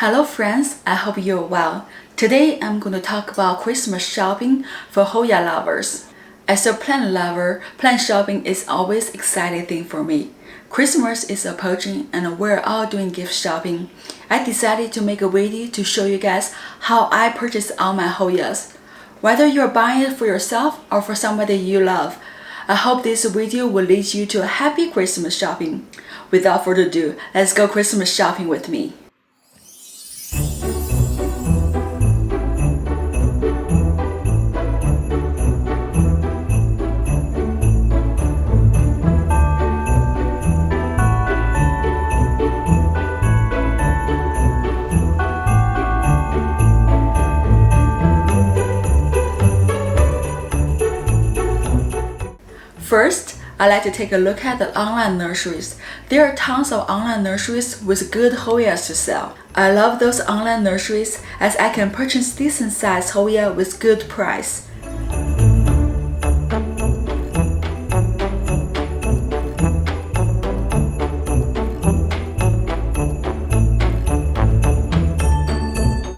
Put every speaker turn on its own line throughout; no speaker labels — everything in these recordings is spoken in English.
Hello friends, I hope you're well. Today I'm going to talk about Christmas shopping for Hoya lovers. As a plant lover, plant shopping is always an exciting thing for me. Christmas is approaching and we're all doing gift shopping. I decided to make a video to show you guys how I purchase all my Hoyas. Whether you're buying it for yourself or for somebody you love, I hope this video will lead you to a happy Christmas shopping. Without further ado, let's go Christmas shopping with me. First, I like to take a look at the online nurseries. There are tons of online nurseries with good Hoyas to sell. I love those online nurseries as I can purchase decent sized Hoya with good price.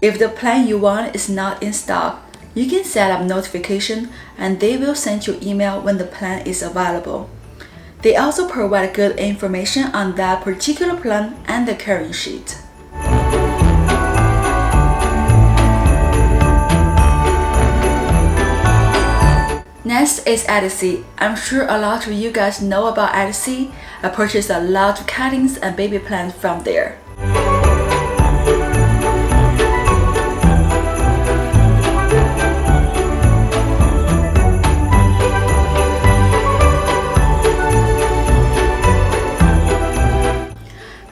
If the plant you want is not in stock, you can set up notification and they will send you email when the plant is available. They also provide good information on that particular plant and the carrying sheet. Next is Etsy. I'm sure a lot of you guys know about Etsy. I purchased a lot of cuttings and baby plants from there.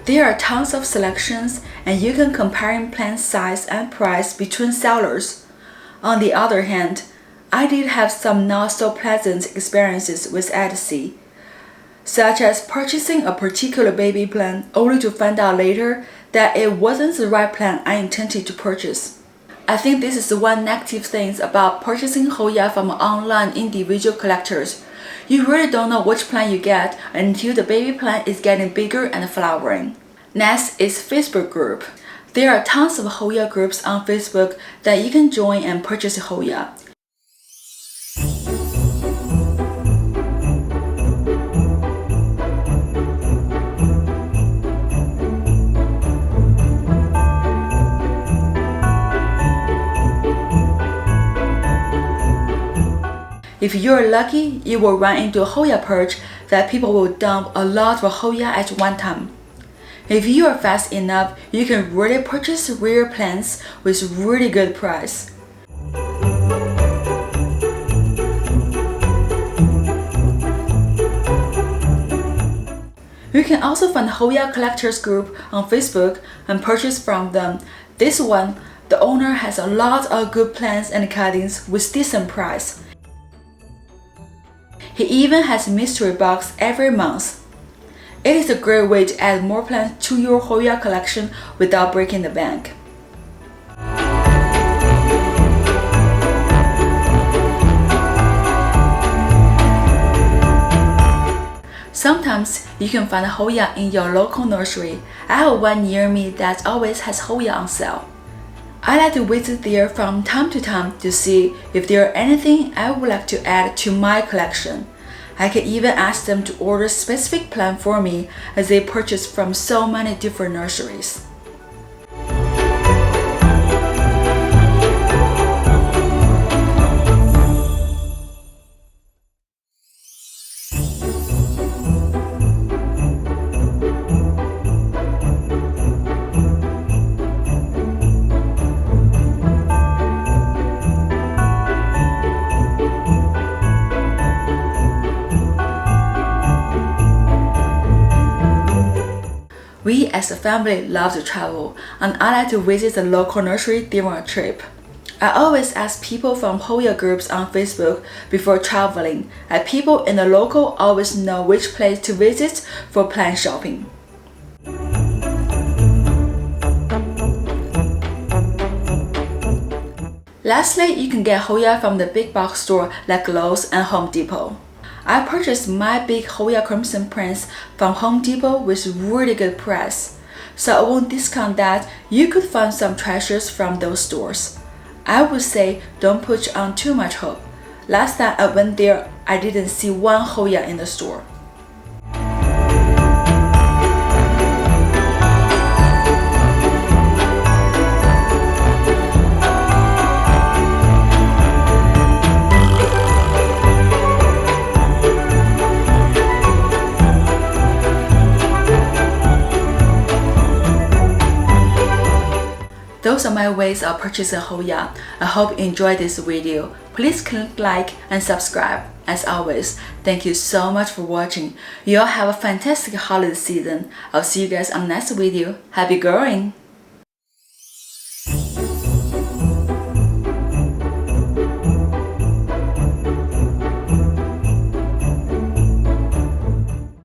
There are tons of selections and you can compare plant size and price between sellers. On the other hand, I did have some not so pleasant experiences with Etsy, such as purchasing a particular baby plant only to find out later that it wasn't the right plant I intended to purchase. I think this is one negative thing about purchasing Hoya from online individual collectors. You really don't know which plant you get until the baby plant is getting bigger and flowering. Next is Facebook group. There are tons of Hoya groups on Facebook that you can join and purchase Hoya. If you're lucky, you will run into a Hoya perch that people will dump a lot of Hoya at one time. If you are fast enough, you can really purchase rare plants with really good price. You can also find Hoya collectors group on Facebook and purchase from them. This one, the owner has a lot of good plants and cuttings with decent price. He even has a mystery box every month. It is a great way to add more plants to your Hoya collection without breaking the bank. Sometimes you can find Hoya in your local nursery. I have one near me that always has Hoya on sale. I like to visit there from time to time to see if there are anything I would like to add to my collection. I can even ask them to order specific plant for me as they purchase from so many different nurseries. We as a family love to travel, and I like to visit the local nursery during a trip. I always ask people from Hoya groups on Facebook before traveling, and people in the local always know which place to visit for plant shopping. Lastly, you can get Hoya from the big box store like Lowe's and Home Depot. I purchased my big Hoya Crimson Prince from Home Depot with really good price. so I won't discount that you could find some treasures from those stores. I would say don't put on too much hope. Last time I went there, I didn't see one Hoya in the store. Those are my ways of purchasing Hoya. I hope you enjoyed this video. Please click like and subscribe. As always, thank you so much for watching. You all have a fantastic holiday season. I'll see you guys on the next video. Happy growing!